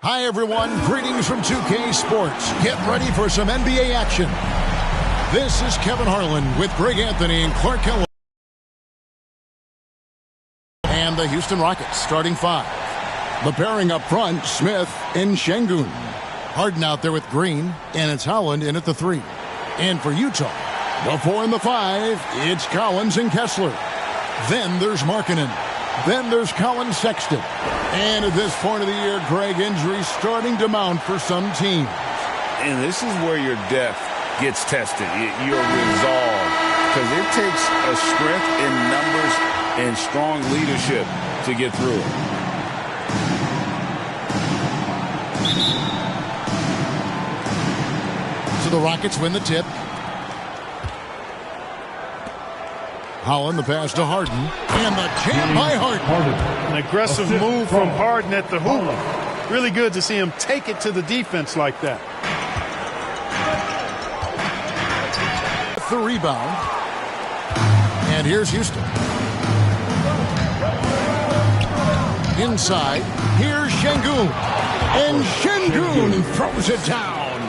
Hi, everyone. Greetings from 2K Sports. Get ready for some NBA action. This is Kevin Harlan with Greg Anthony and Clark Kellogg. And the Houston Rockets starting five. The pairing up front, Smith and Şengün. Harden out there with Green, and it's Holland in at the 3. And for Utah, the 4 and the 5, it's Collins and Kessler. Then there's Markkanen. Then there's Colin Sexton. And at this point of the year, Greg, injuries starting to mount for some teams. And this is where your depth gets tested, your resolve. Because it takes a strength in numbers and strong leadership to get through it. So the Rockets win the tip. Holland, the pass to Harden, and the jam by Harden. An aggressive move from Harden at the hoop. Really good to see him take it to the defense like that. The rebound. And here's Houston. Inside, here's Şengün. And Şengün throws it down.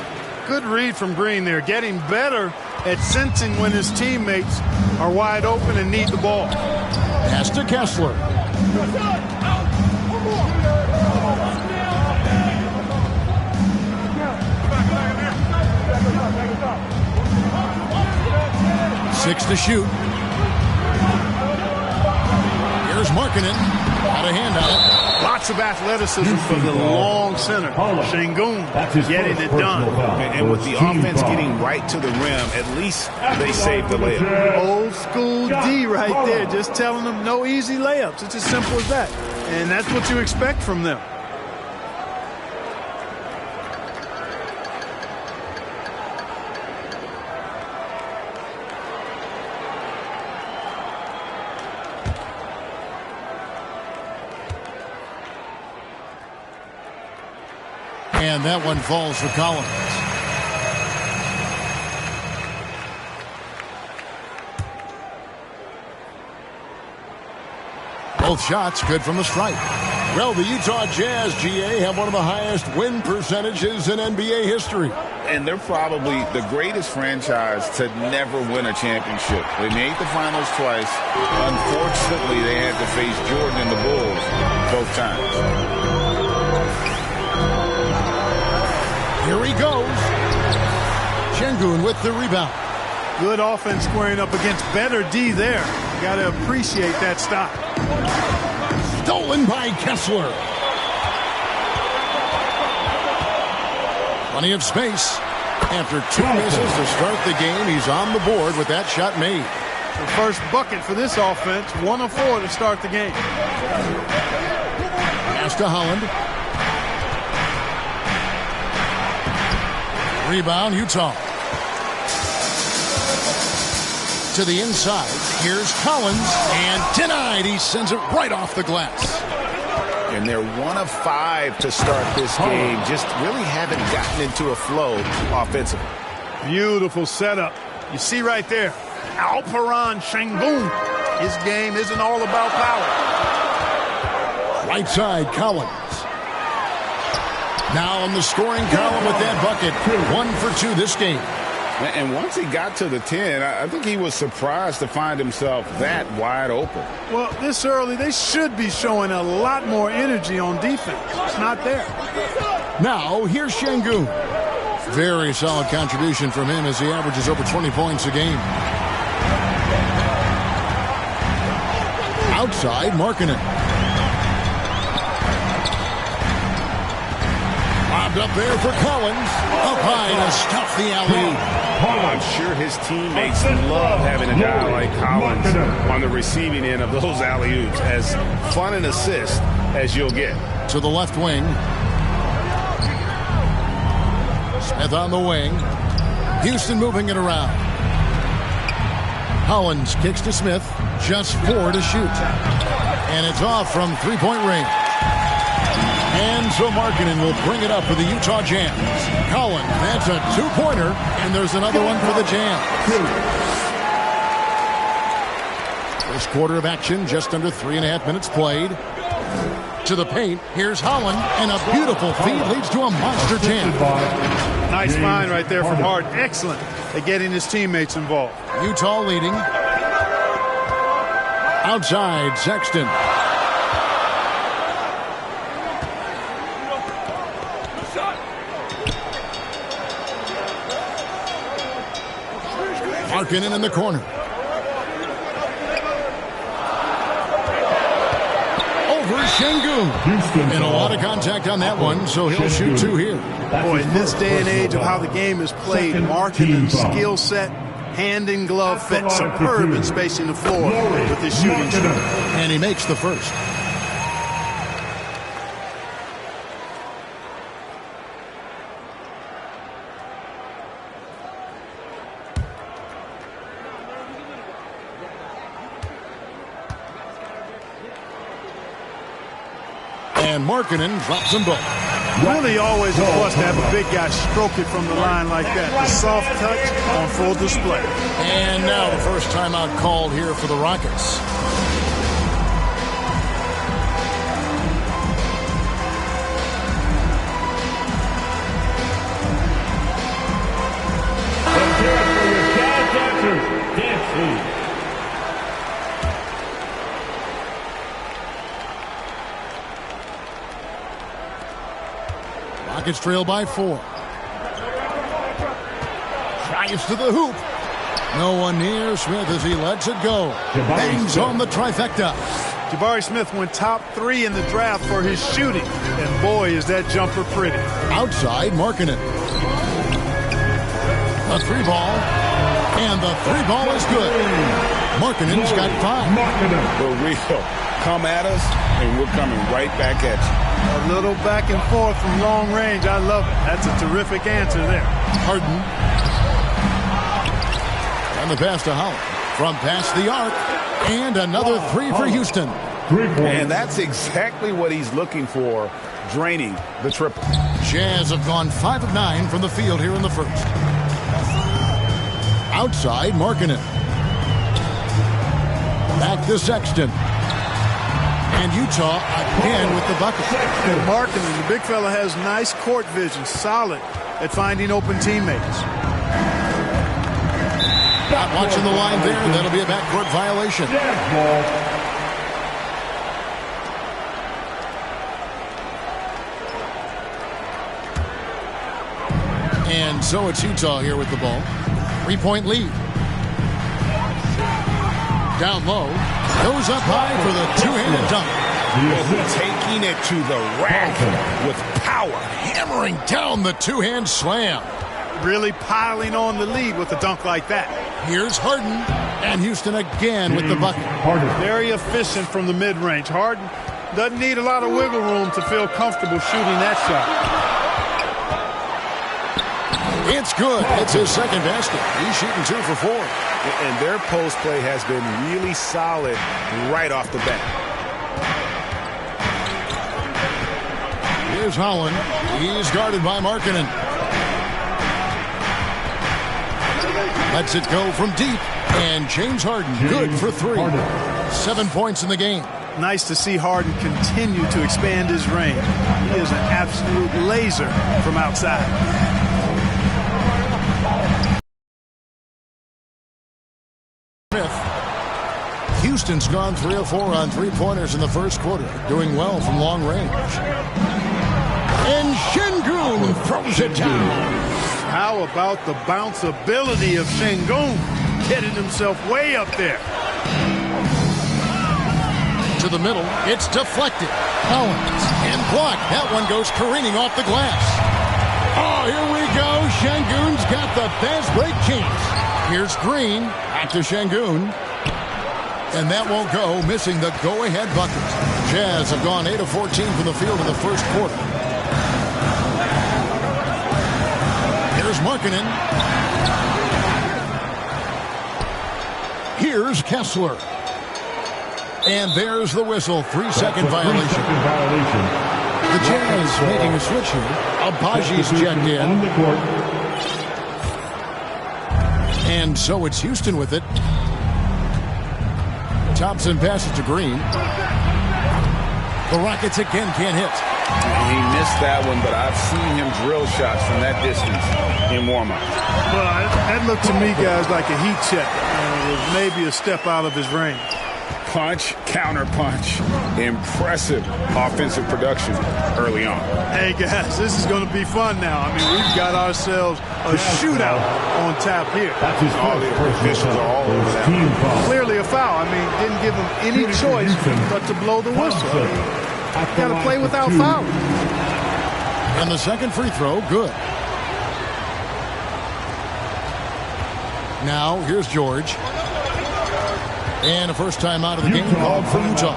Good read from Green there, getting better at sensing when his teammates are wide open and need the ball. Pass to Kessler. Six to shoot. Here's Markkanen. Got a hand on it. Lots of athleticism from the long center. Şengün getting it done. And with the offense getting right to the rim, at least they saved the layup. Old school D right there, just telling them no easy layups. It's as simple as that. And that's what you expect from them. And that one falls for Collins. Both shots good from the stripe. Well, the Utah Jazz, GA, have one of the highest win percentages in NBA history. And they're probably the greatest franchise to never win a championship. They made the finals twice. Unfortunately, they had to face Jordan and the Bulls both times. Here he goes. Şengün with the rebound. Good offense squaring up against better D there. Got to appreciate that stop. Stolen by Kessler. Plenty of space. After 2 misses to start the game, he's on the board with that shot made. The first bucket for this offense, 1 of 4 to start the game. Pass to Holland. Rebound, Utah. To the inside. Here's Collins. And denied. He sends it right off the glass. And they're 1 of 5 to start this game. Just really haven't gotten into a flow offensively. Beautiful setup. You see right there, Alperen Şengün. His game isn't all about power. Right side, Collins. Now on the scoring column with that bucket. 1 for 2 this game. And once he got to the 10, I think he was surprised to find himself that wide open. Well, this early, they should be showing a lot more energy on defense. It's not there. Now, here's Şengün. Very solid contribution from him as he averages over 20 points a game. Outside, Markkanen. Lobbed up there for Collins. Up high to stuff the alley. I'm sure his teammates love having a guy like Collins on the receiving end of those alley-oops. As fun an assist as you'll get. To the left wing. Smith on the wing. Houston moving it around. Collins kicks to Smith. Just 4 to shoot. And it's off from three-point range. And so Markkanen will bring it up for the Utah Jazz. Collins, that's a 2-pointer, and there's another one for the Jazz. First quarter of action, just under 3.5 minutes played. To the paint. Here's Holland. And a beautiful feed leads to a monster jam. Nice find right there from Harden. Excellent at getting his teammates involved. Utah leading. Outside, Sexton. Markkanen in the corner. Over Şengün. And a lot of contact on that one, so he'll shoot two here. Boy, in this day and age of how the game is played, Markkanen's skill set, hand and glove fit, superb in spacing the floor with his shooting shot. And he makes the first. And Markkanen drops them both. Really always a plus to have a big guy stroke it from the line like that. The soft touch on full display. And now the first timeout called here for the Rockets. Rockets trail by 4. Drives to the hoop. No one near Smith as he lets it go. Bangs on the trifecta. Jabari Smith went top 3 in the draft for his shooting. And boy, is that jumper pretty. Outside, Markkanen. A 3-ball. And the 3-ball is good. Markkanen's got 5. For real. Come at us, and we're coming right back at you. A little back and forth from long range. I love it. That's a terrific answer there. Harden. And the pass to Holland. From past the arc. And another 3 for Houston. And that's exactly what he's looking for, draining the triple. Jazz have gone 5 of 9 from the field here in the first. Outside, Markkanen. Back to Sexton. And Utah again with the bucket. And Markkanen, the big fella, has nice court vision, solid at finding open teammates. Not watching the line there. That'll be a backcourt violation. And so it's Utah here with the ball. 3-point lead. Down low. Goes up high for the two-handed dunk. Taking it to the rack with power. Hammering down the two-hand slam. Really piling on the lead with a dunk like that. Here's Harden. And Houston again with the bucket. Very efficient from the mid-range. Harden doesn't need a lot of wiggle room to feel comfortable shooting that shot. It's good. It's his second basket. He's shooting 2 for 4. And their post play has been really solid right off the bat. Here's Holland. He's guarded by Markkanen. Lets it go from deep. And James Harden, good for 3. 7 points in the game. Nice to see Harden continue to expand his range. He is an absolute laser from outside. Houston's gone 3 of 4 on 3-pointers in the first quarter, doing well from long range. And Şengün throws it down. How about the bounceability of Şengün, getting himself way up there. To the middle, it's deflected. Collins and blocked. That one goes careening off the glass. Oh, here we go. Şengün's got the fast break chance. Here's Green. Back to Şengün. And that won't go, missing the go-ahead bucket. Jazz have gone 8 of 14 from the field in the first quarter. Here's Markkanen. Here's Kessler. And there's the whistle. 3-second violation. The Jazz making a switch here. Abaji's checked in. And so it's Houston with it. Thompson passes to Green. The Rockets again can't hit. He missed that one, but I've seen him drill shots from that distance in warm-up. Well, that looked to me, guys, like a heat check. It was maybe a step out of his range. Punch, counter punch. Impressive offensive production early on. Hey, guys, this is going to be fun now. I mean, we've got ourselves a shootout on tap here. All the officials are all over that. Clearly a foul. I mean, didn't give him any choice but to blow the whistle. I mean, got to play without fouling. And the second free throw, good. Now, here's George. And a first time out of the game called for Utah.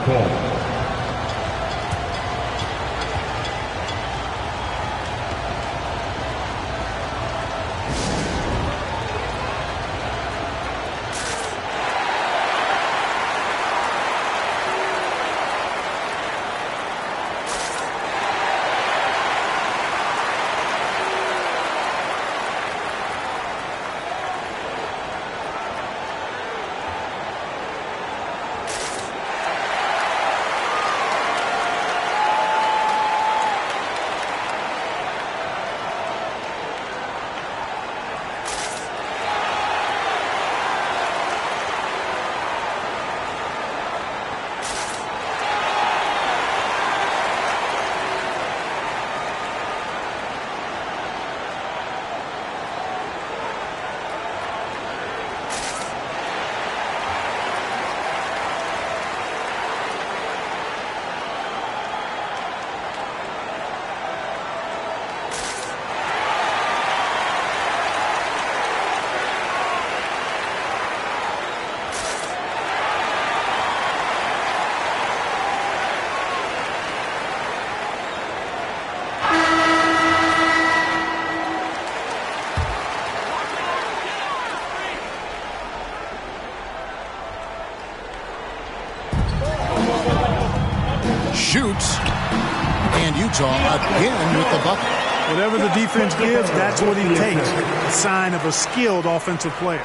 Shoots, and Utah again with the bucket. Whatever the defense gives, that's what he takes. A sign of a skilled offensive player.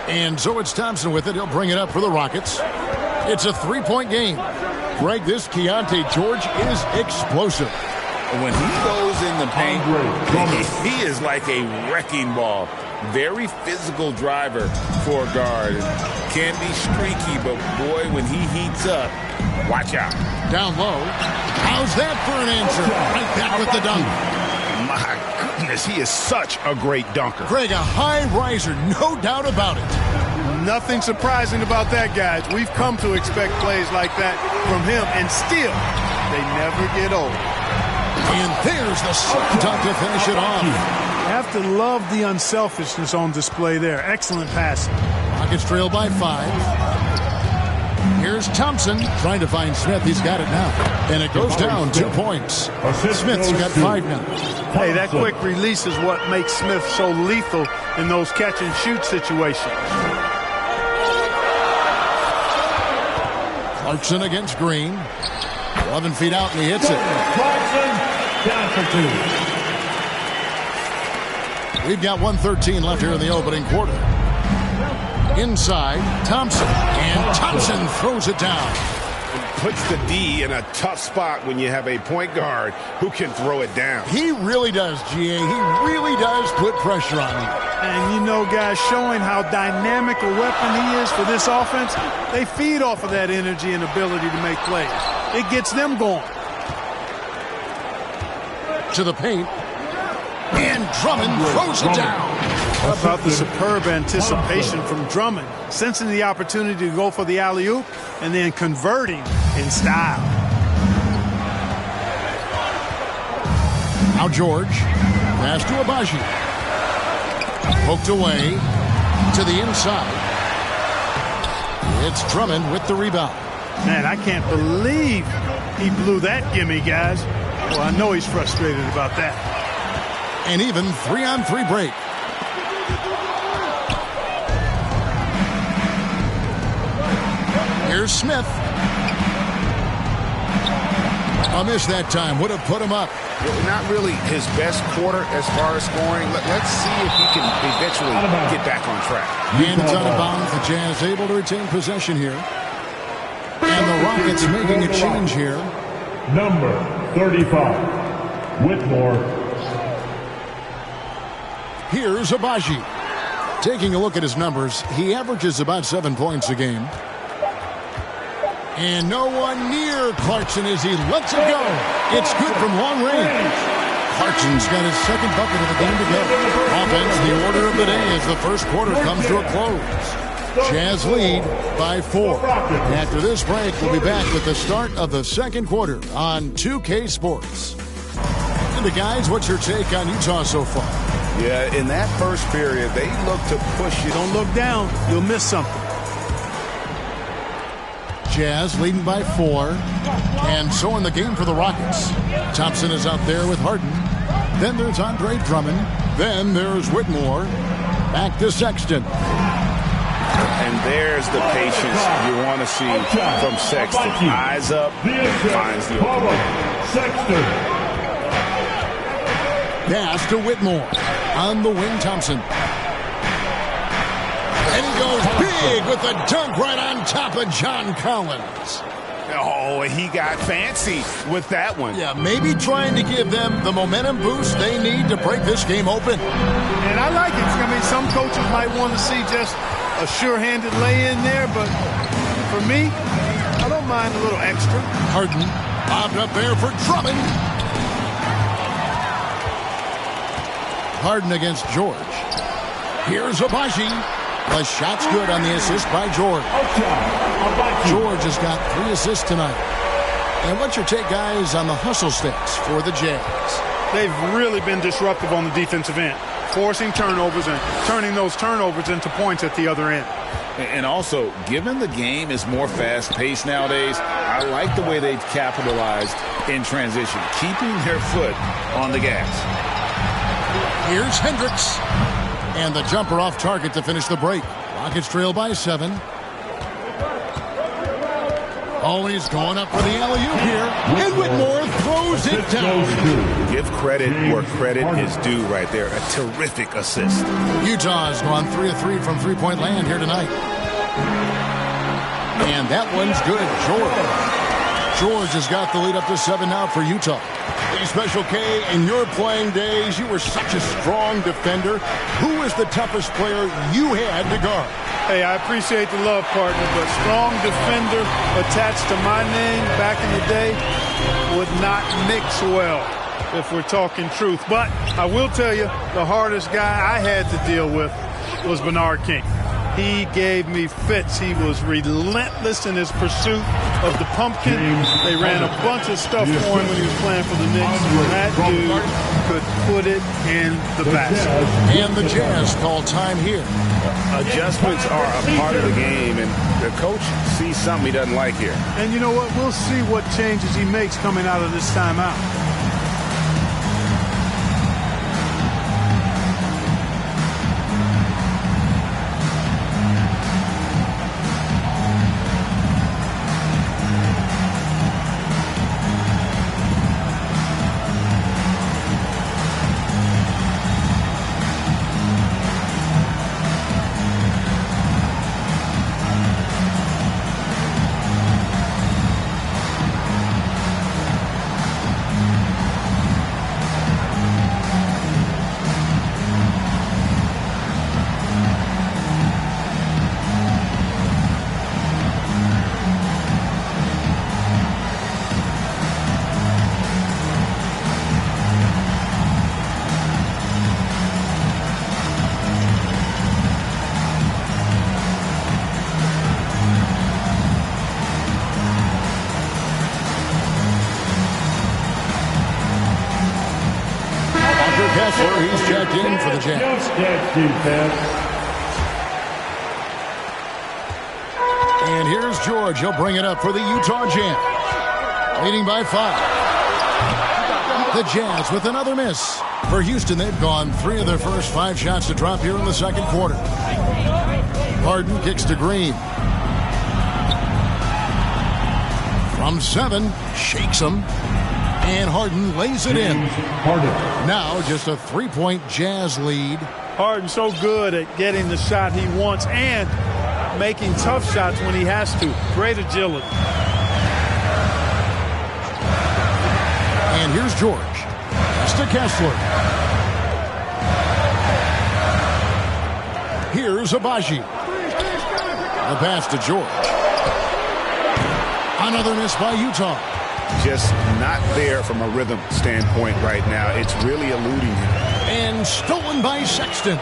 And so it's Thompson with it. He'll bring it up for the Rockets. It's a three-point game. Greg, this Keontae George is explosive. When he goes in the paint, he is like a wrecking ball. Very physical driver for a guard. Can be streaky, but boy, when he heats up, watch out. Down low. How's that for an answer? Right back with the dunk. My goodness, he is such a great dunker. Greg, a high riser, no doubt about it. Nothing surprising about that, guys. We've come to expect plays like that from him, and still, they never get old. And there's the slam dunk to finish it off. You have to love the unselfishness on display there. Excellent passing. Rockets trail by 5. Here's Thompson trying to find Smith. He's got it now. And it goes down 2 points. Smith's got 5 now. Hey, that quick release is what makes Smith so lethal in those catch-and-shoot situations. Clarkson against Green. 11 feet out, and he hits it. Clarkson down for 2. We've got 1:13 left here in the opening quarter. Inside, Thompson. And Thompson throws it down. Puts the D in a tough spot when you have a point guard who can throw it down. He really does, GA. He really does put pressure on you. And you know, guys, showing how dynamic a weapon he is for this offense, they feed off of that energy and ability to make plays. It gets them going. To the paint. And Drummond throws it down. How about the superb anticipation from Drummond, sensing the opportunity to go for the alley-oop and then converting in style. Now George. Pass to Abaji. Poked away to the inside. It's Drummond with the rebound. Man, I can't believe he blew that gimme, guys. Well, I know he's frustrated about that. An even 3-on-3 break. Here's Smith. A miss that time. Would have put him up. Not really his best quarter as far as scoring. Let's see if he can eventually get back on track. And it's out of bounds. The Jazz able to retain possession here. And the Rockets Rockets making a change here. Number 35, Whitmore. Here's Agbaji. Taking a look at his numbers, he averages about 7 points a game. And no one near Clarkson as he lets it go. It's good from long range. Clarkson's got his second bucket of the game to go. Offense, the order of the day as the first quarter comes to a close. Jazz lead by 4. After this break, we'll be back with the start of the second quarter on 2K Sports. And guys, what's your take on Utah so far? Yeah, in that first period, they look to push it. Don't look down. You'll miss something. Jazz leading by 4. And so in the game for the Rockets. Thompson is out there with Harden. Then there's Andre Drummond. Then there's Whitmore. Back to Sexton. And there's the patience you want to see from Sexton. Eyes up, finds the open man. Sexton. Pass to Whitmore. On the wing, Thompson. And he goes big with the dunk right on top of John Collins. Oh, he got fancy with that one. Yeah, maybe trying to give them the momentum boost they need to break this game open. And I like it. I mean, some coaches might want to see just a sure-handed lay-in there, but for me, I don't mind a little extra. Harden bobbed up there for Drummond. Harden against George. Here's Agbaji. The shot's good on the assist by George. George has got 3 assists tonight. And what's your take, guys, on the hustle stats for the Jazz? They've really been disruptive on the defensive end, forcing turnovers and turning those turnovers into points at the other end. And also, given the game is more fast-paced nowadays, I like the way they've capitalized in transition, keeping their foot on the gas. Here's Hendricks. And the jumper off target to finish the break. Rockets trail by 7. Always going up for the alley-oop here. And Whitmore throws it down. Give credit where credit is due right there. A terrific assist. Utah's gone 3 of 3 from three-point land here tonight. And that one's good. George has got the lead up to 7 now for Utah. Hey, Special K, in your playing days, you were such a strong defender. Who was the toughest player you had to guard? Hey, I appreciate the love, partner, but strong defender attached to my name back in the day would not mix well, if we're talking truth. But I will tell you, the hardest guy I had to deal with was Bernard King. He gave me fits. He was relentless in his pursuit of the pumpkin. They ran a bunch of stuff for him when he was playing for the Knicks. That dude could put it in the basket. And the Jazz call time here. Adjustments are a part of the game, and the coach sees something he doesn't like here. And you know what? We'll see what changes he makes coming out of this timeout. He's checked in for the Jazz. And here's George. He'll bring it up for the Utah Jazz. Leading by 5. The Jazz with another miss. For Houston, they've gone 3 of their first 5 shots to drop here in the second quarter. Harden kicks to Green. From 7, shakes him. And Harden lays it in. Now just a 3-point Jazz lead. Harden's so good at getting the shot he wants and making tough shots when he has to. Great agility. And here's George. Pass to Kessler. Here's Agbaji. The pass to George. Another miss by Utah. Just not there from a rhythm standpoint right now. It's really eluding him. And stolen by Sexton.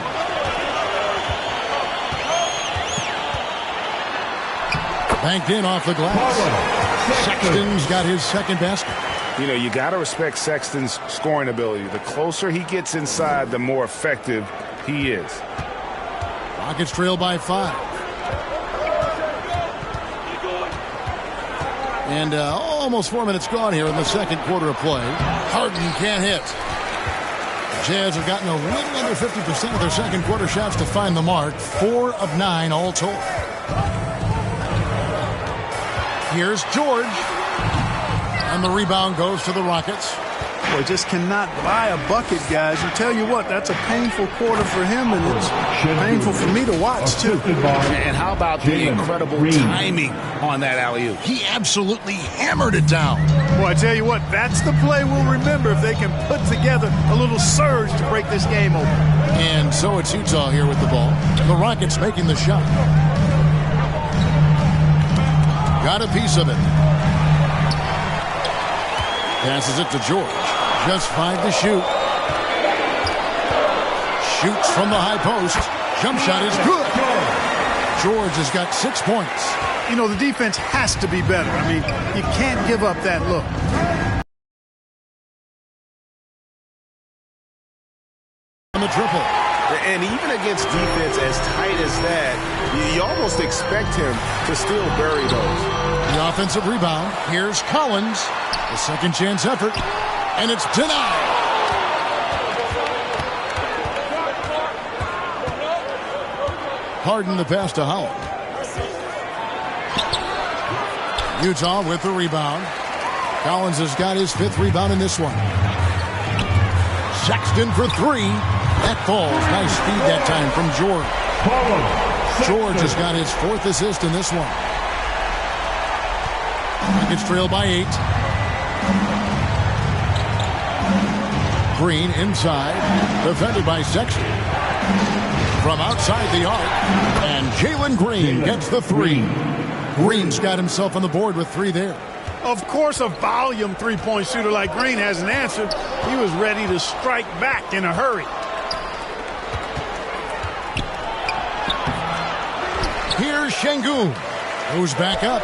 Banked in off the glass. Sexton's got his second basket. You know, you got to respect Sexton's scoring ability. The closer he gets inside, the more effective he is. Rockets trail by 5. And almost 4 minutes gone here in the second quarter of play. Harden can't hit. Jazz have gotten a little under 50% of their second quarter shots to find the mark. 4 of 9 all told. Here's George. And the rebound goes to the Rockets. Boy, just cannot buy a bucket, guys. And tell you what, that's a painful quarter for him, and it's painful for me to watch, too. And how about the incredible timing on that alley-oop? He absolutely hammered it down. Boy, I tell you what, that's the play we'll remember if they can put together a little surge to break this game open. And so it's Utah here with the ball. The Rockets making the shot. Got a piece of it. Passes it to George. Just 5 to shoot. Shoots from the high post. Jump shot is good. George has got 6 points. You know, the defense has to be better. I mean, you can't give up that look. On the triple. And even against defense as tight as that, you almost expect him to still bury those. The offensive rebound. Here's Collins. The second chance effort. And it's denied. Harden the pass to Howard. Utah with the rebound. Collins has got his 5th rebound in this one. Sexton for 3. That falls. Nice speed that time from George. George has got his 4th assist in this one. Rockets trail by 8. Green inside. Defended by Sexton. From outside the arc. And Jalen Green gets the 3. Green's got himself on the board with 3 there. Of course, a volume three-point shooter like Green hasn't answered. He was ready to strike back in a hurry. Here's Şengün. Goes back up.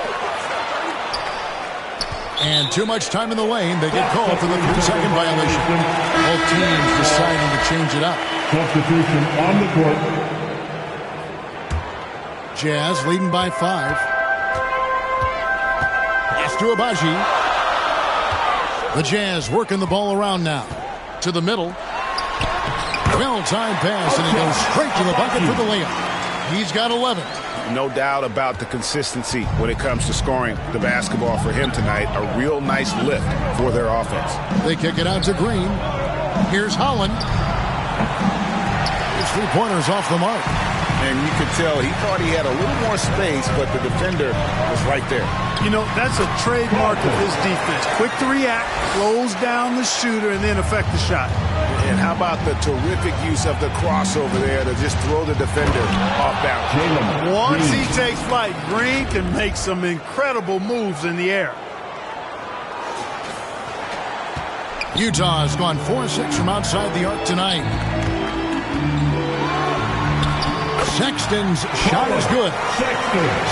And too much time in the lane. They get called for the 3-second violation. Both teams deciding to change it up. Substitution on the court. Jazz leading by 5. Pass to Agbaji. The Jazz working the ball around now. To the middle. Well-timed pass, and he goes straight to the bucket for the layup. He's got 11. No doubt about the consistency when it comes to scoring the basketball for him tonight. A real nice lift for their offense. They kick it out to Green. Here's Holland. His 3-pointers off the mark. And you could tell he thought he had a little more space, but the defender was right there. You know, that's a trademark of his defense. Quick to react, close down the shooter, and then affect the shot. And how about the terrific use of the crossover there to just throw the defender off balance. Once he takes flight, Green can make some incredible moves in the air. Utah has gone 4-6 from outside the arc tonight. Sexton's shot is good.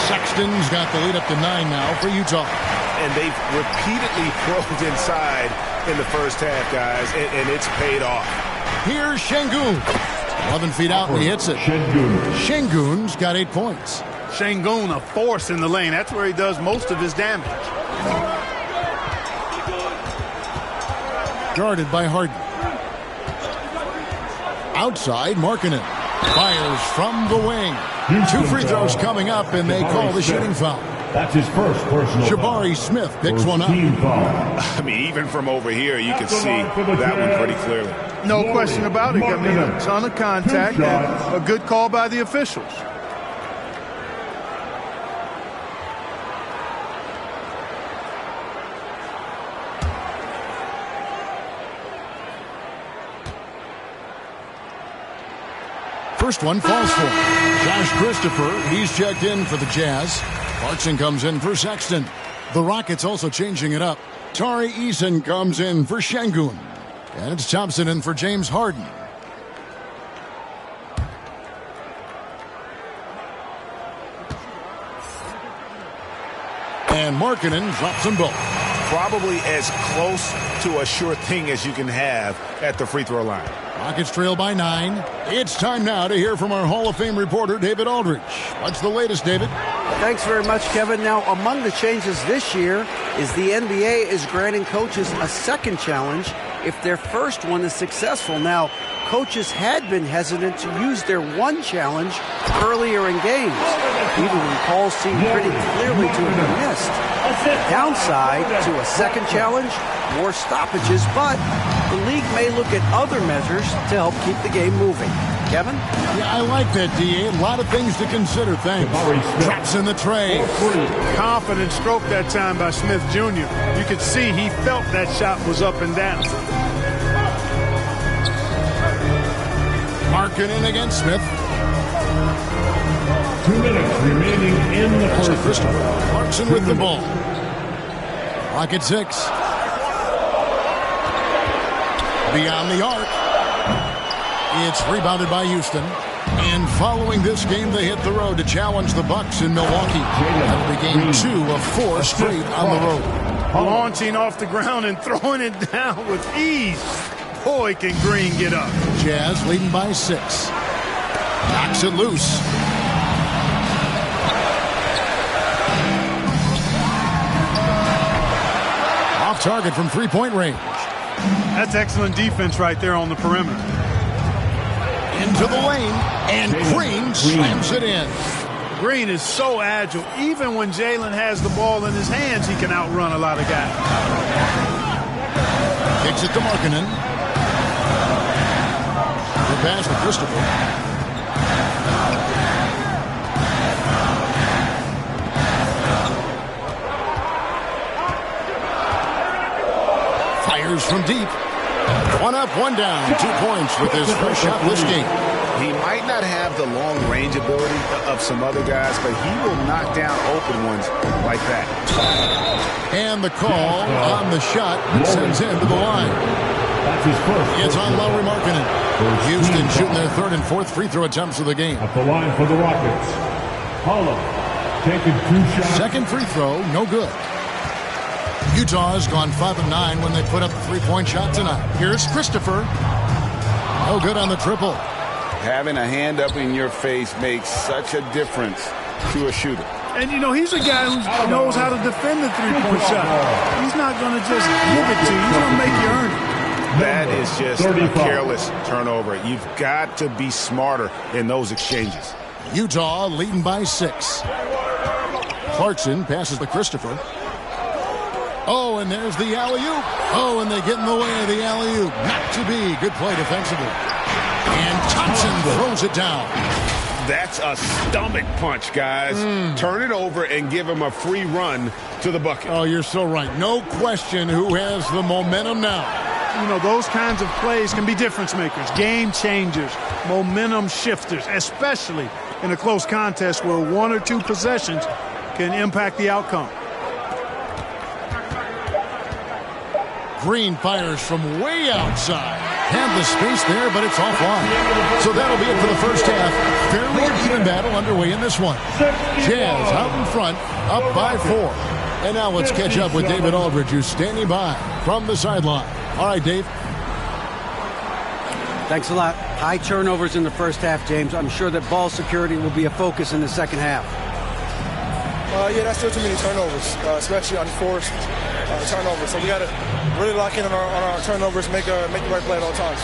Sexton's got the lead up to 9 now for Utah. And they've repeatedly probed inside in the first half, guys, and it's paid off. Here's Şengün. 11 feet out and he hits it. Şengün's got 8 points. Şengün, a force in the lane. That's where he does most of his damage. Guarded by Harden. Outside, Markkanen. Fires from the wing. 2 free throws coming up, and they call the shooting foul. That's his first personal Jabari Smith picks one up. I mean, even from over here, you can see that one pretty clearly. No question about it. I mean, a ton of contact and a good call by the officials. first one falls for him. Josh Christopher, he's checked in for the Jazz. Clarkson comes in for Sexton. The Rockets also changing it up. Tari Eason comes in for Şengün. And it's Thompson in for James Harden. And Markkanen drops them both. Probably as close to a sure thing as you can have at the free throw line. Rockets trail by 9. It's time now to hear from our Hall of Fame reporter, David Aldridge. What's the latest, David? Thanks very much, Kevin. Now, among the changes this year is the NBA is granting coaches a second challenge if their first one is successful. Now, coaches had been hesitant to use their one challenge earlier in games, even when calls seemed pretty clearly to have been missed. Downside to a second challenge, more stoppages, but the league may look at other measures to help keep the game moving. Kevin? Yeah, I like that, D.A. A lot of things to consider, thanks. Drops in the tray. Confident stroke that time by Smith Jr. You could see he felt that shot was up and down. Markkanen against Smith. 2 minutes remaining in the first. Christopher Clarkson with the ball. Rocket 6. Beyond the arc. It's rebounded by Houston. And following this game, they hit the road to challenge the Bucks in Milwaukee. That'll be game 2 of 4 straight on the road. Launching off the ground and throwing it down with ease. Boy, can Green get up. Jazz leading by 6. Knocks it loose. Off target from three-point range. That's excellent defense right there on the perimeter. Into the lane, and Green slams it in. Green is so agile. Even when Jalen has the ball in his hands, he can outrun a lot of guys. Kicks it to Markkanen. The pass to Christopher. Fires from deep. 1 up, 1 down. 2 points with his first shot this game. He might not have the long range ability of some other guys, but he will knock down open ones like that. And the call on the shot that sends him to the line. That's his first. It's on Lauri Markkanen. Houston shooting their 3rd and 4th free throw attempts of the game. At the line for the Rockets. Hollow taking 2 shots. Second free throw, no good. Utah has gone 5 of 9 when they put up a 3-point shot tonight. Here's Christopher. No good on the triple. Having a hand up in your face makes such a difference to a shooter. And, you know, he's a guy who knows how to defend the three-point shot. He's not going to just give it to you. He's going to make you earn it. That is just a careless turnover. You've got to be smarter in those exchanges. Utah leading by 6. Clarkson passes to Christopher. Oh, and there's the alley-oop. Oh, and they get in the way of the alley-oop. Not to be. Good play defensively. And Thompson throws it down. That's a stomach punch, guys. Turn it over and give him a free run to the bucket. Oh, you're so right. No question who has the momentum now. You know, those kinds of plays can be difference makers, game changers, momentum shifters, especially in a close contest where 1 or 2 possessions can impact the outcome. Green fires from way outside. Had the space there, but it's offline. So that'll be it for the first half. Fairly even battle underway in this one. Jazz out in front, up by 4. And now let's catch up with David Aldridge, who's standing by from the sideline. All right, Dave. Thanks a lot. High turnovers in the first half, James. I'm sure that ball security will be a focus in the second half. Yeah, that's still too many turnovers, especially unforced turnovers. So we got to really lock in on our turnovers, make the right play at all times.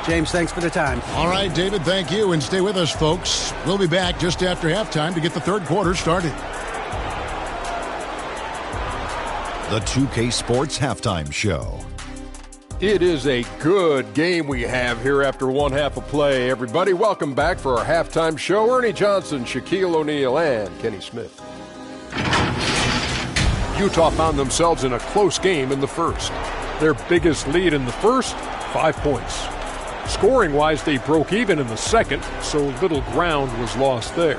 James, thanks for the time. All right, David, thank you. And stay with us, folks. We'll be back just after halftime to get the third quarter started. The 2K Sports Halftime Show. It is a good game we have here after one half of play. Everybody, welcome back for our halftime show. Ernie Johnson, Shaquille O'Neal, and Kenny Smith. Utah found themselves in a close game in the first. Their biggest lead in the first, 5 points. Scoring-wise, they broke even in the second, so little ground was lost there.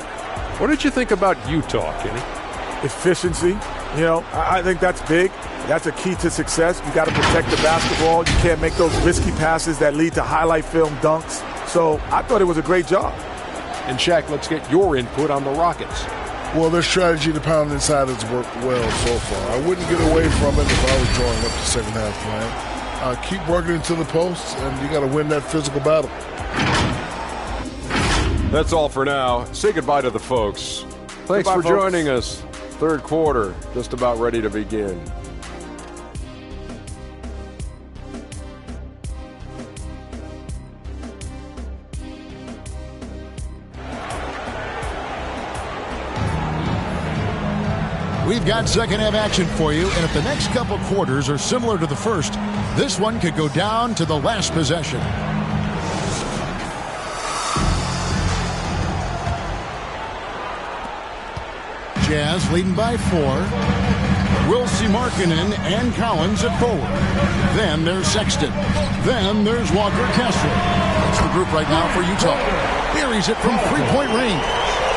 What did you think about Utah, Kenny? Efficiency. You know, I think that's big. That's a key to success. You got to protect the basketball. You can't make those risky passes that lead to highlight film dunks. So I thought it was a great job. And Shaq, let's get your input on the Rockets. Well, their strategy to pound inside has worked well so far. I wouldn't get away from it if I was drawing up the second half plan. Keep working into the posts, and you got to win that physical battle. That's all for now. Say goodbye to the folks. Thanks for joining us. Third quarter, just about ready to begin. We've got second half action for you, and if the next couple quarters are similar to the first, this one could go down to the last possession. Jazz leading by 4. We'll see Markkanen and Collins at forward. Then there's Sexton. Then there's Walker Kessler. That's the group right now for Utah. Buries it from three-point range.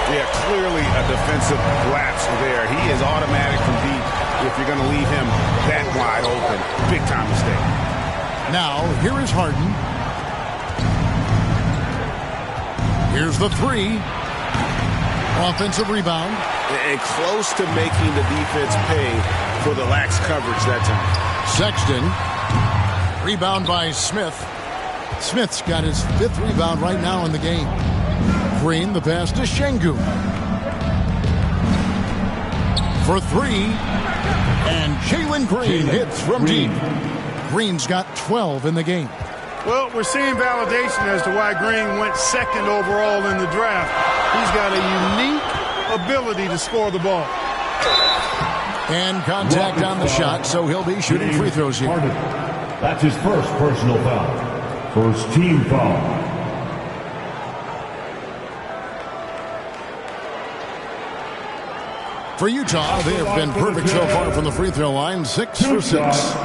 Yeah, clearly a defensive lapse there. He is automatic from deep if you're going to leave him that wide open. Big time mistake. Now, here is Harden. Here's the 3. Offensive rebound. And close to making the defense pay for the lax coverage that time. Sexton. Rebound by Smith. Smith's got his 5th rebound right now in the game. Green, the pass to Şengün. For 3. And Jalen Green hits from deep. Green's got 12 in the game. Well, we're seeing validation as to why Green went second overall in the draft. He's got a unique ability to score the ball. And contact on the shot, so he'll be shooting free throws here. That's his first personal foul. First team foul. For Utah, they have been perfect so far from the free throw line, 6 for 6.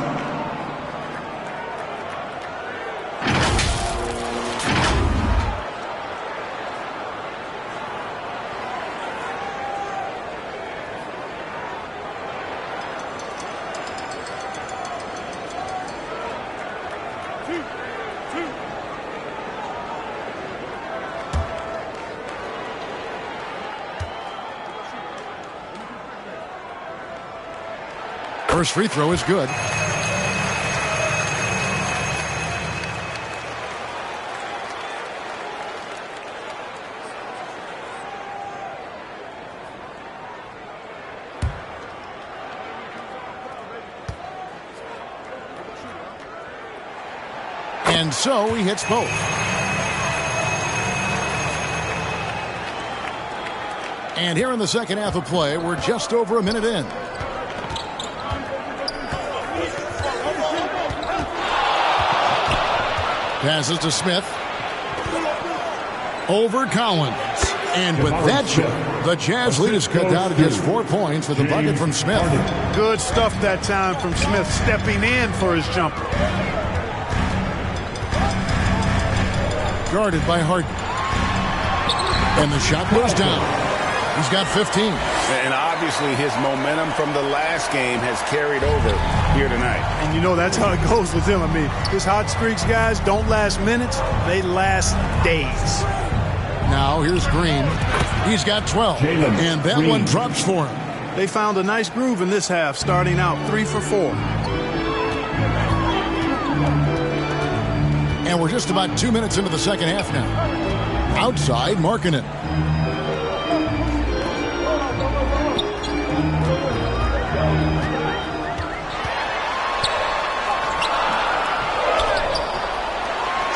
First free throw is good. And so he hits both. And here in the second half of play, we're just over a minute in. Passes to Smith. Over Collins. And with that shot, the Jazz lead is cut down to just 4 points with the bucket from Smith. Good stuff that time from Smith, stepping in for his jumper. Guarded by Harden. And the shot goes down. He's got 15. And obviously his momentum from the last game has carried over here tonight. And you know that's how it goes with him. I mean, his hot streaks, guys, don't last minutes. They last days. Now here's Green. He's got 12. And that one drops for him. They found a nice groove in this half, starting out 3 for 4. And we're just about 2 minutes into the second half now. Outside, Markkanen.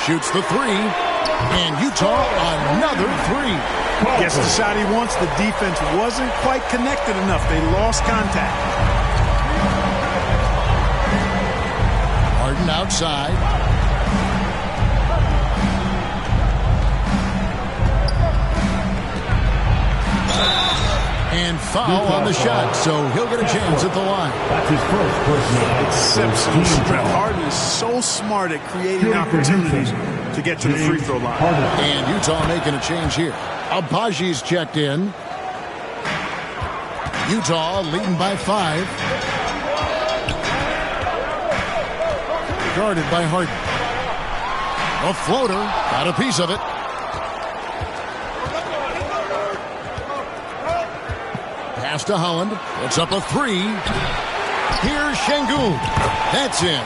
Shoots the 3. And Utah another 3. Gets the shot he wants. The defense wasn't quite connected enough. They lost contact. Harden outside. And foul on the shot, so he'll get a chance at the line. That's his first personal. Exceptional strength. Harden is so smart at creating opportunities to get to the free throw line. And Utah making a change here. Agbaji's checked in. Utah leading by 5. Guarded by Harden. A floater. Got a piece of it. Pass to Holland. It's up a 3. Here's Şengün. That's in.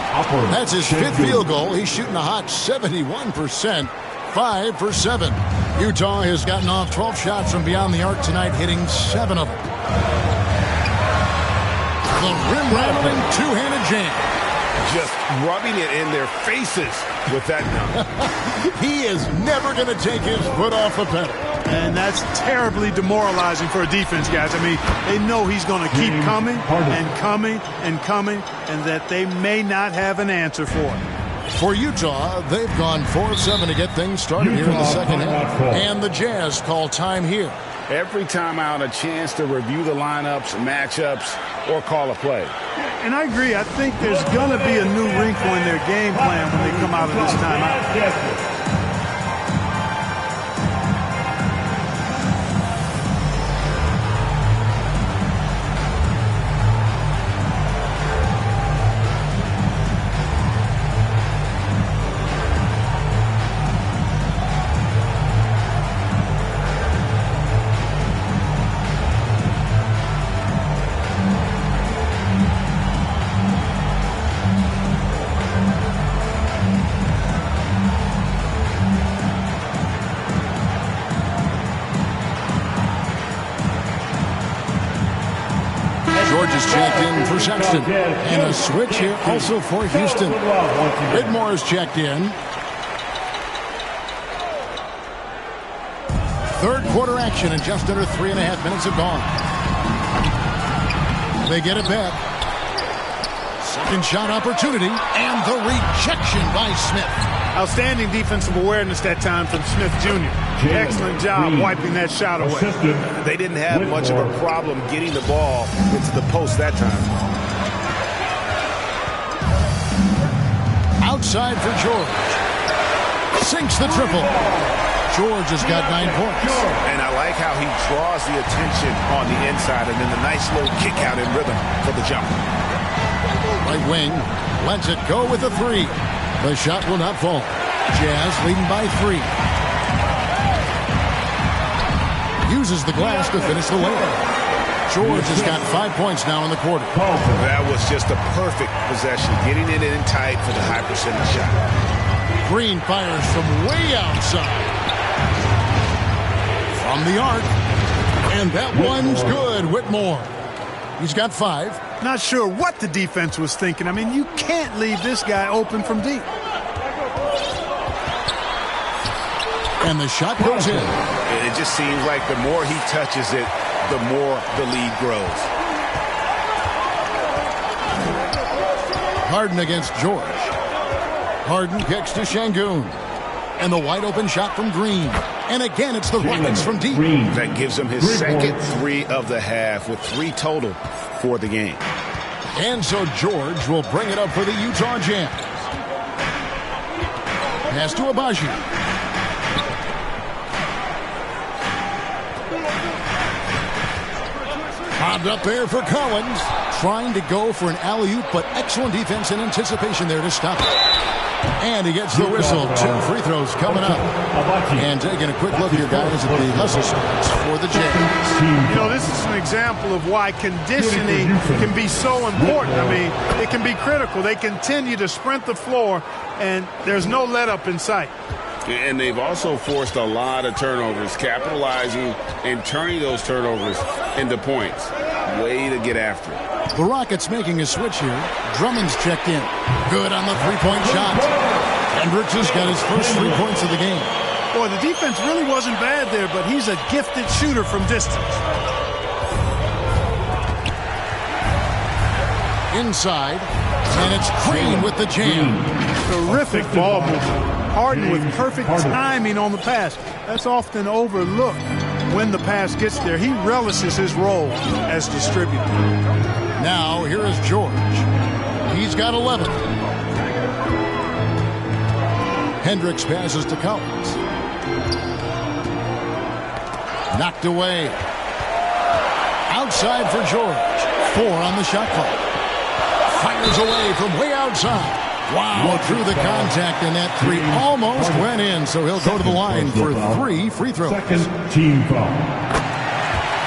That's his 5th field goal. He's shooting a hot 71%. 5 for 7. Utah has gotten off 12 shots from beyond the arc tonight, hitting 7 of them. The rim-rattling two-handed jam. Just rubbing it in their faces with that dunk. He is never going to take his foot off the pedal. And that's terribly demoralizing for a defense, guys. I mean, they know he's going to keep coming and coming and coming, and that they may not have an answer for it. For Utah, they've gone 4 of 7 to get things started here in the second half. And the Jazz call time here. Every time out, a chance to review the lineups, matchups, or call a play. And I agree. I think there's going to be a new wrinkle in their game plan when they come out of this timeout. Sexton. And a switch here also for Houston. Whitmore is checked in. Third quarter action and just under 3.5 minutes have gone. They get it back. Second shot opportunity and the rejection by Smith. Outstanding defensive awareness that time from Smith Jr. Excellent job wiping that shot away. They didn't have much of a problem getting the ball into the post that time. Outside for George. Sinks the triple. George has got 9 points. And I like how he draws the attention on the inside and then the nice little kick out in rhythm for the jump. Right wing lets it go with a 3. The shot will not fall. Jazz leading by 3. Uses the glass to finish the layup. George has got 5 points now in the quarter. That was just a perfect possession, getting it in tight for the high percentage shot. Green fires from way outside. From the arc. And that one's good. Whitmore. He's got 5. Not sure what the defense was thinking. I mean, you can't leave this guy open from deep. And the shot goes in. It just seems like the more he touches it, the more the lead grows. Harden against George. Harden kicks to Şengün. And the wide open shot from Green. And again, it's the Rockets from deep. That gives him his second 3 of the half with 3 total for the game. And so George will bring it up for the Utah Jazz. Pass to Agbaji. Bobbed up there for Collins. Trying to go for an alley-oop, but excellent defense and anticipation there to stop it. And he gets the whistle. 2 free throws coming up. And taking a quick look here, guys, at the hustle spots for the Jazz. You know, this is an example of why conditioning can be so important. I mean, it can be critical. They continue to sprint the floor, and there's no let-up in sight. And they've also forced a lot of turnovers, capitalizing and turning those turnovers into points. Way to get after it. The Rockets making a switch here. Drummond's checked in. Good on the three-point shot. Hendricks has got his first 3 points of the game. Boy, the defense really wasn't bad there, but he's a gifted shooter from distance. Inside, and it's Green with the jam. Terrific ball movement. Harden with perfect timing on the pass. That's often overlooked when the pass gets there. He relishes his role as distributor. Now, here is George. He's got 11. Hendricks passes to Collins. Knocked away. Outside for George. 4 on the shot clock. Fires away from way outside. Wow, through the contact, and that 3 almost went in, so he'll go to the line for 3 free throws. Second team foul.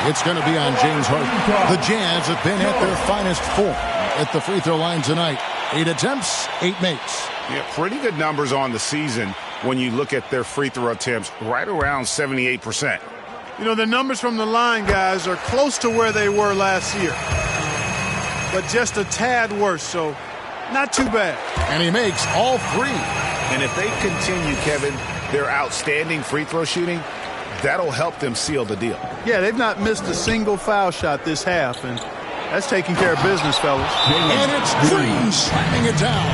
It's going to be on James Harden. The Jazz have been at their finest form at the free throw line tonight. 8 attempts, 8 makes. Yeah, pretty good numbers on the season when you look at their free throw attempts, right around 78%. You know, the numbers from the line, guys, are close to where they were last year, but just a tad worse, so not too bad. And he makes all 3. And if they continue, Kevin, their outstanding free throw shooting, that'll help them seal the deal. Yeah, they've not missed a single foul shot this half, and that's taking care of business, fellas. And it's Green slamming it down.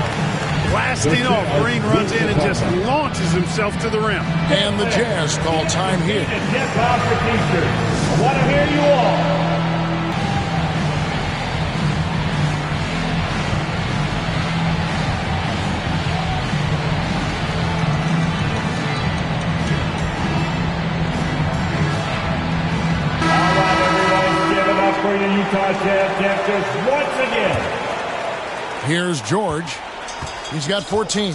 Blasting off, Green runs in and just launches himself to the rim. And the Jazz call time here. Get off your t-shirts. I want to hear you all. For the Utah Jazz dancers once again. Here's George. He's got 14.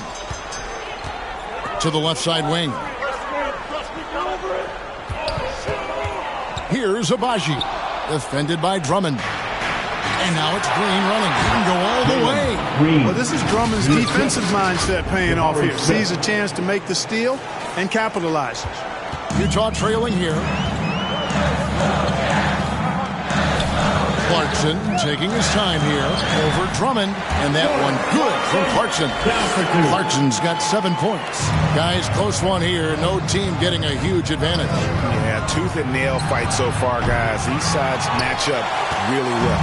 To the left side wing. Here's Abaji. Defended by Drummond. And now it's Green running. He can go all the way. Well, this is Drummond's defensive mindset paying off here. Sees a chance to make the steal and capitalizes. Utah trailing here. Clarkson taking his time here over Drummond, and that one good from Clarkson. Clarkson's got 7 points. Guys, close one here. No team getting a huge advantage. Yeah, tooth and nail fight so far, guys. These sides match up really well.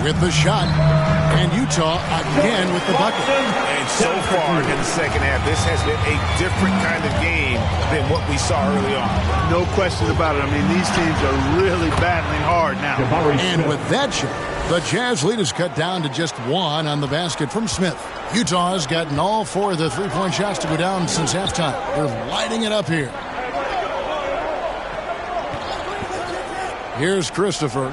With the shot, and Utah again with the bucket. And so far in the second half, this has been a different kind of game than what we saw early on. No question about it. I mean, these teams are really battling hard now. And with that shot, the Jazz lead is cut down to just 1 on the basket from Smith. Utah has gotten all 4 of the three-point shots to go down since halftime. They're lighting it up here. Here's Christopher.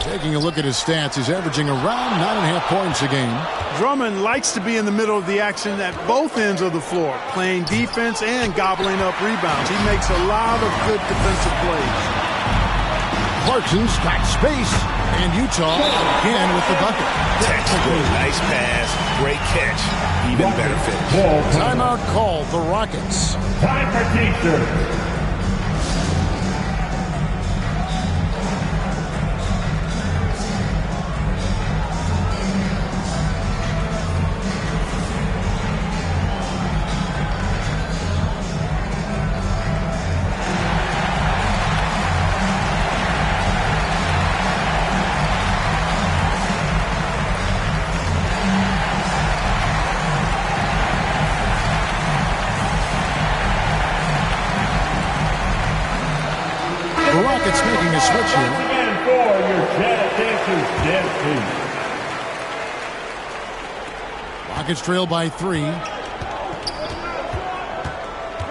Taking a look at his stats, he's averaging around 9.5 points a game. Drummond likes to be in the middle of the action at both ends of the floor, playing defense and gobbling up rebounds. He makes a lot of good defensive plays. Clarkson's got space, and Utah again with the bucket. Textbook, nice pass, great catch, even better finish. Timeout called the Rockets. Time for t-shirts. Making a switch here. Again for your Jazz Dancers dance team. Rockets trail by 3.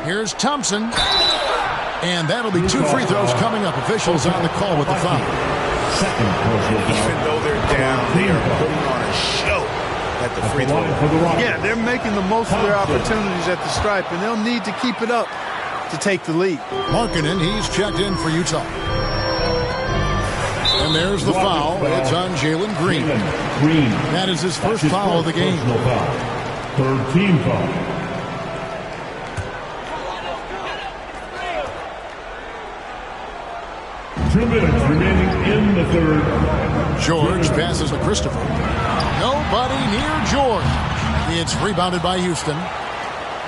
Here's Thompson. And that'll be 2 free throws coming up. Officials on the call with the foul. Even though they're down, they are putting on a show at the free throw line. Yeah, they're making the most of their opportunities at the stripe, and they'll need to keep it up to take the lead. Markkanen, he's checked in for Utah. And there's the foul. It's on Jalen Green. That is his first foul of the game. Third team foul. Two minutes remaining in the third. George passes to Christopher. Nobody near George. It's rebounded by Houston.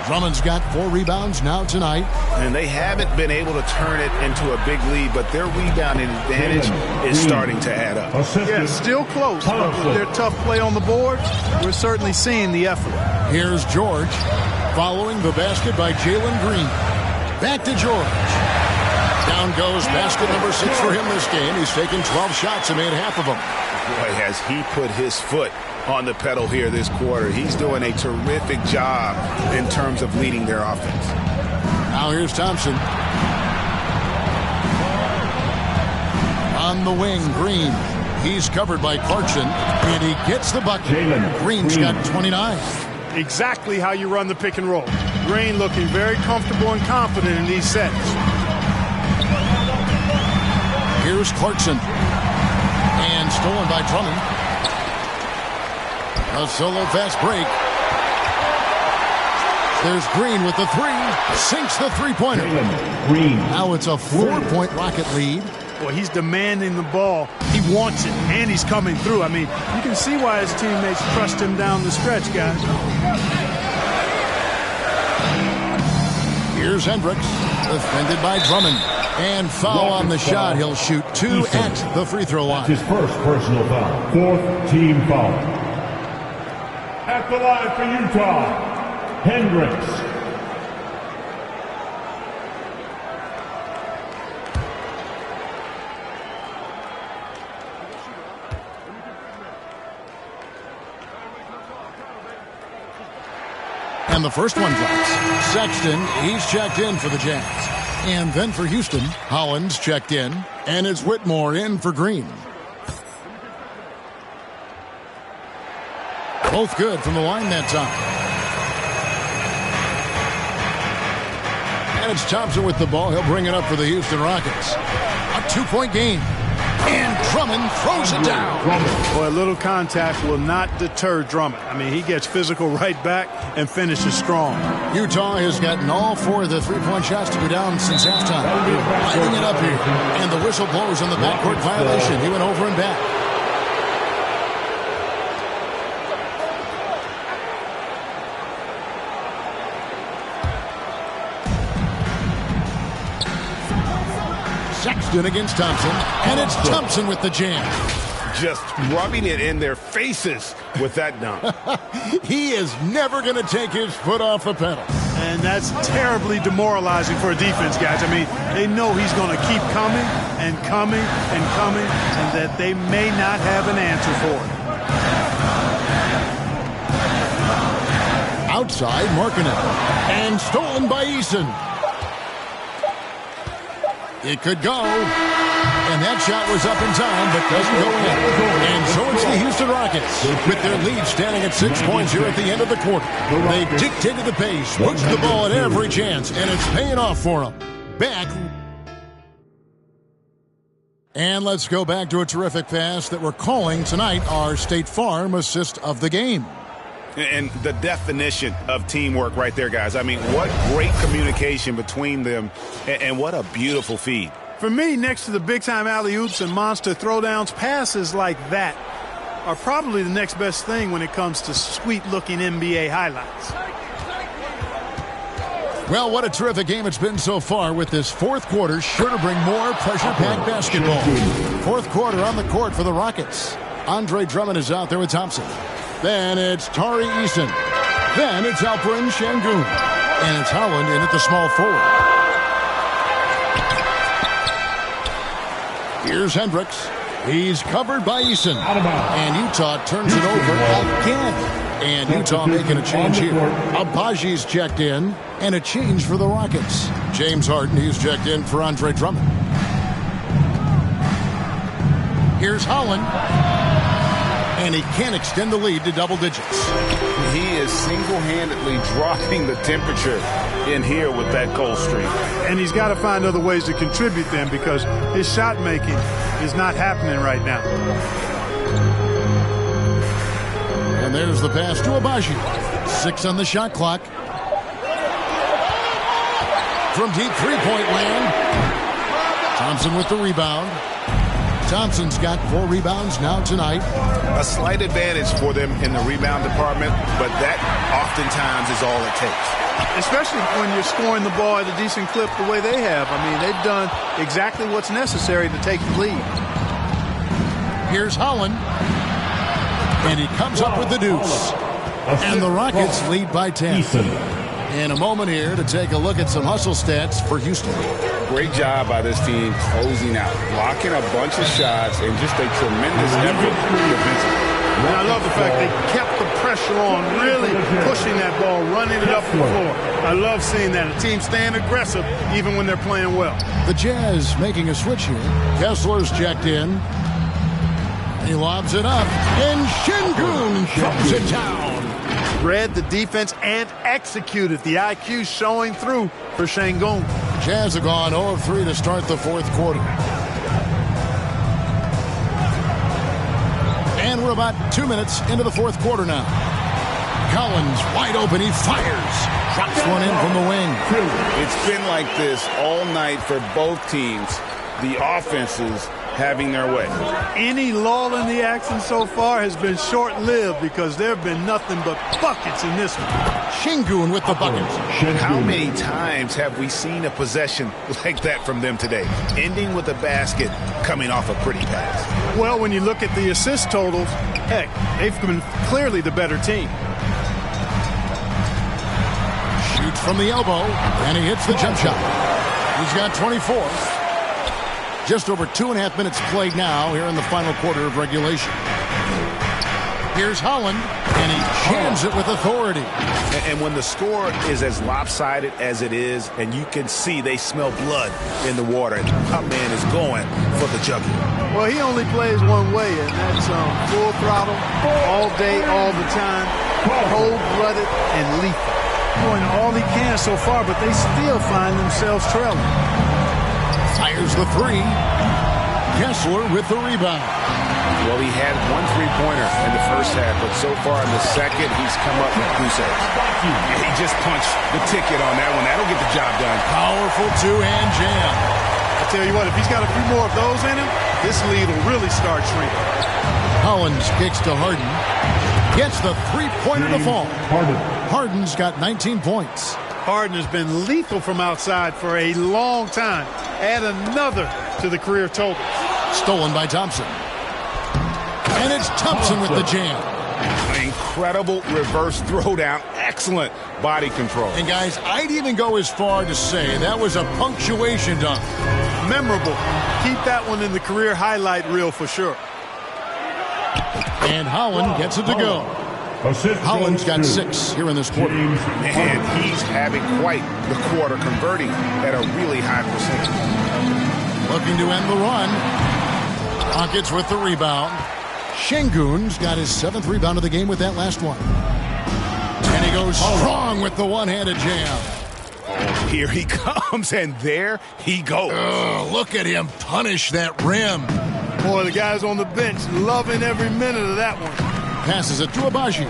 Drummond's got 4 rebounds now tonight. And they haven't been able to turn it into a big lead, but their rebounding advantage is starting to add up. Yeah, still close, but with their tough play on the board, we're certainly seeing the effort. Here's George, following the basket by Jalen Green. Back to George. Down goes basket number 6 for him this game. He's taken 12 shots and made half of them. Boy, has he put his foot on the pedal here this quarter. He's doing a terrific job in terms of leading their offense. Now here's Thompson. On the wing, Green. He's covered by Clarkson, and he gets the bucket. Green's got 29. Exactly how you run the pick and roll. Green looking very comfortable and confident in these sets. Here's Clarkson. And stolen by Drummond. A solo fast break. There's Green with the three. Sinks the three-pointer. Now it's a 4-point Rocket lead. Well, he's demanding the ball. He wants it, and he's coming through. I mean, you can see why his teammates trust him down the stretch, guys. Here's Hendricks, defended by Drummond. And foul on the shot. He'll shoot 2 at the free throw line. His first personal foul. 4th team foul. At the line for Utah, Hendricks. And the first one drops. Sexton, he's checked in for the Jazz. And then for Houston, Hollins checked in. And it's Whitmore in for Green. Both good from the line that time. And it's Thompson with the ball. He'll bring it up for the Houston Rockets. A 2-point game. And Drummond throws it down. Boy, a little contact will not deter Drummond. I mean, he gets physical right back and finishes strong. Utah has gotten all 4 of the three-point shots to go down since halftime. Lighting it up here. And the whistle blows on the backcourt violation. He went over and back. Sexton against Thompson, and it's Thompson with the jam. Just rubbing it in their faces with that dunk. He is never going to take his foot off the pedal. And that's terribly demoralizing for a defense, guys. I mean, they know he's going to keep coming and coming and coming, and that they may not have an answer for it. Outside, Markkanen, and stolen by Eason. It could go, and that shot was up in time, but doesn't go in. And so it's the Houston Rockets, with their lead standing at 6 points here at the end of the quarter. They dictated the pace, pushed the ball at every chance, and it's paying off for them. Back. And let's go back to a terrific pass that we're calling tonight our State Farm assist of the game. And the definition of teamwork right there, guys. I mean, what great communication between them, and what a beautiful feed. For me, next to the big-time alley-oops and monster throwdowns, passes like that are probably the next best thing when it comes to sweet-looking NBA highlights. Well, what a terrific game it's been so far, with this fourth quarter sure to bring more pressure-packed basketball. Fourth quarter on the court for the Rockets. Andre Drummond is out there with Thompson. Then it's Tari Eason. Then it's Alperen Sengun. And it's Howland in at the small forward. Here's Hendricks. He's covered by Eason. And Utah turns it over again. And Utah making a change here. Abaji's checked in. And a change for the Rockets. James Harden, he's checked in for Andre Drummond. Here's Howland. And he can't extend the lead to double digits. He is single-handedly dropping the temperature in here with that cold streak. And he's got to find other ways to contribute then, because his shot making is not happening right now. And there's the pass to Abaji. 6 on the shot clock. From deep three-point land. Thompson with the rebound. Thompson's got 4 rebounds now tonight. A slight advantage for them in the rebound department, but that oftentimes is all it takes. Especially when you're scoring the ball at a decent clip the way they have. I mean, they've done exactly what's necessary to take the lead. Here's Howland. And he comes up with the deuce. And the Rockets lead by 10. In a moment here to take a look at some hustle stats for Houston. Great job by this team closing out, blocking a bunch of shots, and just a tremendous effort defensively. And I love the fact they kept the pressure on, really pushing that ball, running it up the floor. I love seeing that. A team staying aggressive even when they're playing well. The Jazz making a switch here. Kessler's checked in. He lobs it up, and Şengün throws it down. Read the defense and executed. The IQ showing through for Şengün. Jazz have gone 0 of 3 to start the fourth quarter. And we're about 2 minutes into the fourth quarter now. Collins wide open. He fires. Drops one in from the wing. It's been like this all night for both teams. The offenses having their way. Any lull in the action so far has been short-lived because there have been nothing but buckets in this one. Şengün with the buckets. How many times have we seen a possession like that from them today? Ending with a basket, coming off a pretty pass. Well, when you look at the assist totals, heck, they've been clearly the better team. Shoots from the elbow, and he hits the jump shot. He's got 24. Just over 2.5 minutes played now here in the final quarter of regulation. Here's Holland, and he jams it with authority. And when the score is as lopsided as it is, and you can see they smell blood in the water, and our man is going for the jugular. Well, he only plays one way, and that's full throttle, all day, all the time, cold-blooded and lethal. Doing all he can so far, but they still find themselves trailing. Fires the three. Kessler with the rebound. Well, he had one three-pointer in the first half, but so far in the second, he's come up with goose eggs. He just punched the ticket on that one. That'll get the job done. Powerful two-hand jam. I tell you what, if he's got a few more of those in him, this lead will really start shrinking. Collins kicks to Harden. Gets the three-pointer to fall. Harden's got 19 points. Harden has been lethal from outside for a long time. Add another to the career total. Stolen by Thompson. And it's Thompson with the jam. An incredible reverse throwdown. Excellent body control. And guys, I'd even go as far to say that was a punctuation dunk. Memorable. Keep that one in the career highlight reel for sure. And Holland gets it to go. Holland's got 6 here in this quarter. And he's having quite the quarter, converting at a really high percentage. Looking to end the run. Rockets with the rebound. Şengün's got his 7th rebound of the game with that last one. And he goes strong with the one-handed jam. Here he comes, and there he goes. Look at him punish that rim. Boy, the guys on the bench loving every minute of that one. Passes it to Agbaji.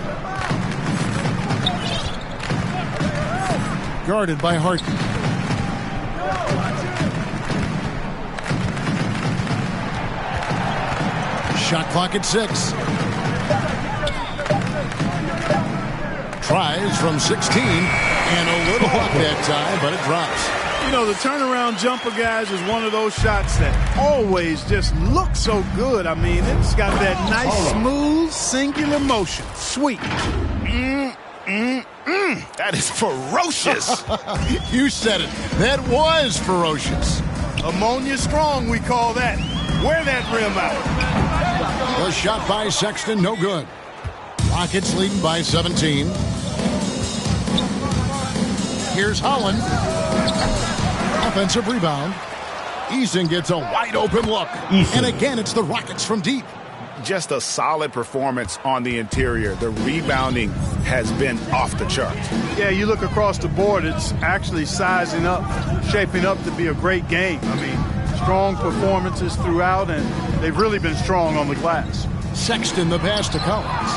Guarded by Harden. Shot clock at 6. Tries from 16. And a little luck that time, but it drops. You know, the turnaround jumper, guys, is one of those shots that always just looks so good. I mean, it's got that nice, smooth, singular motion. Sweet. That is ferocious. You said it. That was ferocious. Ammonia strong, we call that. Wear that rim out. The shot by Sexton, no good. Rockets leading by 17. Here's Holland. Offensive rebound. Eason gets a wide open look. And again, it's the Rockets from deep. Just a solid performance on the interior. The rebounding has been off the charts. Yeah, you look across the board, it's actually sizing up, shaping up to be a great game. I mean, strong performances throughout, and they've really been strong on the glass. Sexton the pass to Collins.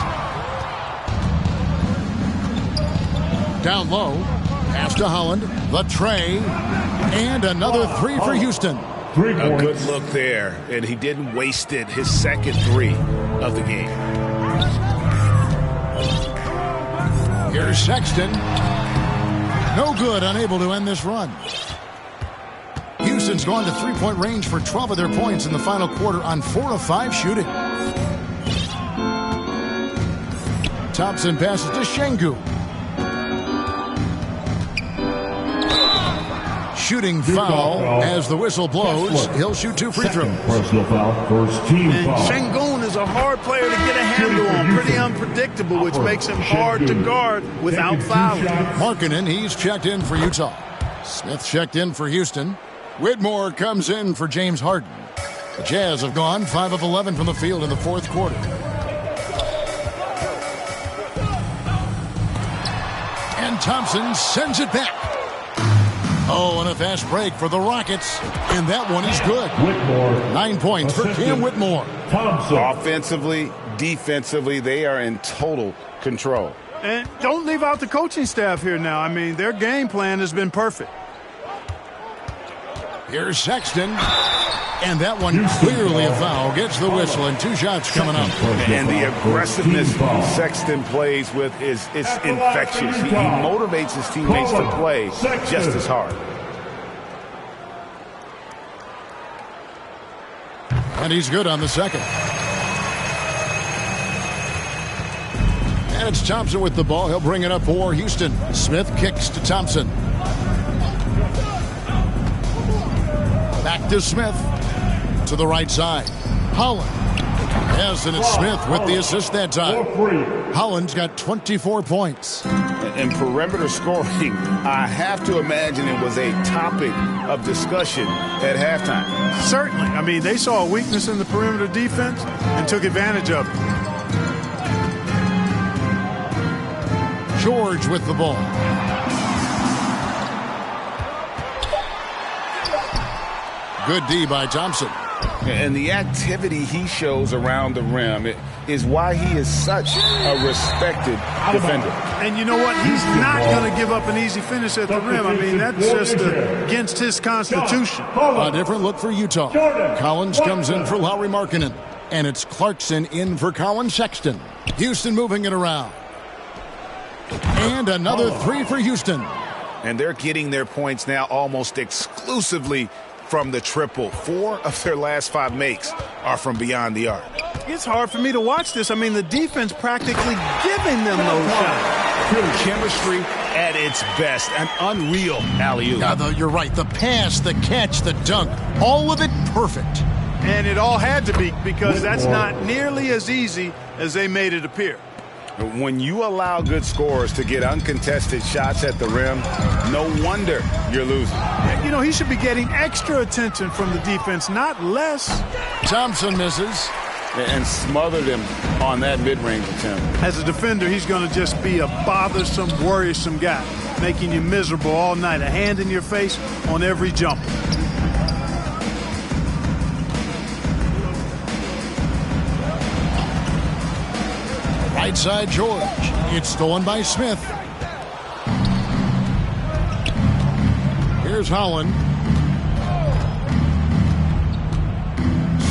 Down low. Pass to Holland. The tray. And another three for Houston. A good look there, and he didn't waste it. His second 3 of the game. Here's Sexton. No good, unable to end this run. Houston's gone to three-point range for 12 of their points in the final quarter on 4 of 5 shooting. Thompson passes to Şengün. shooting foul as the whistle blows. He'll shoot 2 free throws. Personal foul, first team And foul. Şengün is a hard player to get a handle on. Pretty unpredictable, which makes him hard to guard without fouling. Markkanen, he's checked in for Utah. Smith checked in for Houston. Whitmore comes in for James Harden. The Jazz have gone 5 of 11 from the field in the fourth quarter. And Thompson sends it back. Oh, and a fast break for the Rockets. And that one is good. Whitmore. 9 points for Cam Whitmore. Thompson. Offensively, defensively, they are in total control. And don't leave out the coaching staff here now. I mean, their game plan has been perfect. Here's Sexton. And that one clearly a foul. Gets the whistle and 2 shots coming up. And the aggressiveness Sexton plays with is infectious. He motivates his teammates to play just as hard. And he's good on the second. And it's Thompson with the ball. He'll bring it up for Houston. Smith kicks to Thompson. Back to Smith. To the right side. Holland. Yes, and it's Smith with the assist that time. Holland's got 24 points. And perimeter scoring, I have to imagine it was a topic of discussion at halftime. Certainly. I mean, they saw a weakness in the perimeter defense and took advantage of it. George with the ball. Good D by Thompson. And the activity he shows around the rim is why he is such a respected defender. And you know what? He's not going to give up an easy finish at the rim. I mean, that's just against his constitution. A different look for Utah. Collins comes in for Lauri Markkanen. And it's Clarkson in for Colin Sexton. Houston moving it around. And another 3 for Houston. And they're getting their points now almost exclusively from the triple. 4 of their last 5 makes are from beyond the arc. It's hard for me to watch this. I mean, the defense practically giving them those shots. Chemistry at its best. An unreal alley-oop. Yeah, you're right. The pass, the catch, the dunk, all of it perfect. And it all had to be, because that's not nearly as easy as they made it appear. When you allow good scorers to get uncontested shots at the rim, no wonder you're losing. You know, he should be getting extra attention from the defense, not less. Thompson misses. And smothered him on that mid-range attempt. As a defender, he's going to just be a bothersome, worrisome guy, making you miserable all night, a hand in your face on every jump. Right side, George. It's stolen by Smith. Here's Holland.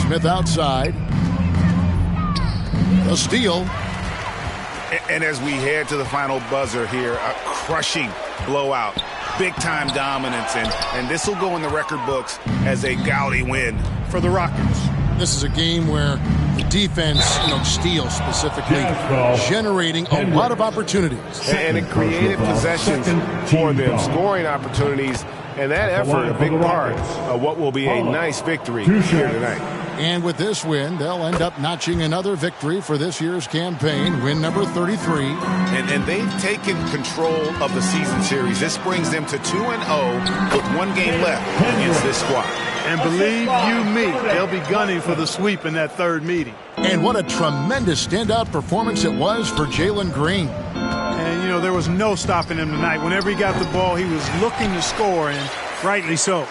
Smith outside. A steal. And as we head to the final buzzer here, a crushing blowout. Big-time dominance, and this will go in the record books as a gaudy win for the Rockets. This is a game where the defense, steals specifically, generating a lot of opportunities. And it created possessions for them, scoring opportunities, and that effort a big part of what will be a nice victory here tonight. And with this win, they'll end up notching another victory for this year's campaign, win number 33. And they've taken control of the season series. This brings them to 2-0 with 1 game left against this squad. And believe you me, they'll be gunning for the sweep in that third meeting. And what a tremendous standout performance it was for Jalen Green. And, there was no stopping him tonight. Whenever he got the ball, he was looking to score, and rightly so.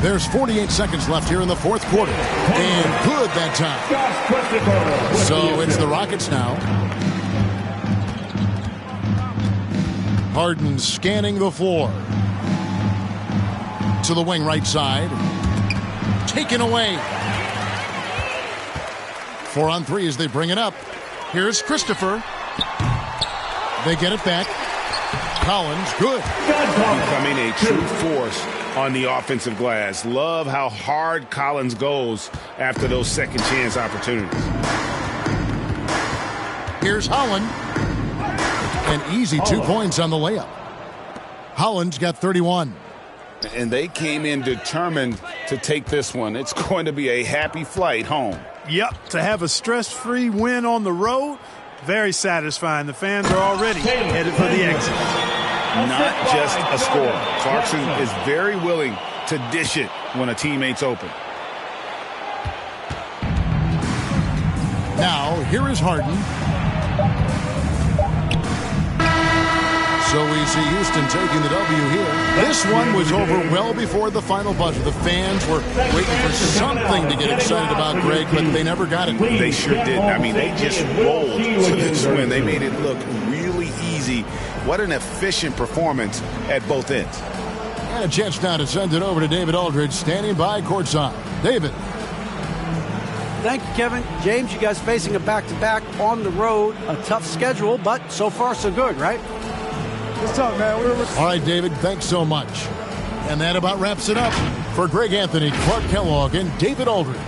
There's 48 seconds left here in the fourth quarter. And good that time. So it's the Rockets now. Harden scanning the floor. To the wing right side. Taken away. 4 on 3 as they bring it up. Here's Christopher. They get it back. Collins, good. Becoming a true force on the offensive glass. Love how hard Collins goes after those second chance opportunities. Here's Holland. An easy 2 points on the layup. Holland's got 31. And they came in determined to take this one. It's going to be a happy flight home. Yep, to have a stress-free win on the road, very satisfying. The fans are already headed for the exit. Not just a score. Clarkson is very willing to dish it when a teammate's open. Now, here is Harden. So we see Houston taking the W here. This one was over well before the final buzzer. The fans were waiting for something to get excited about, Greg, but they never got it. They sure didn't. I mean, they just rolled to this win. They made it look really easy. What an efficient performance at both ends. And a chance now to send it over to David Aldridge, standing by courtside. David. Thank you, Kevin. James, you guys facing a back-to-back on the road. A tough schedule, but so far so good, right? It's tough, man. All right, David, thanks so much. And that about wraps it up. For Greg Anthony, Clark Kellogg, and David Aldridge,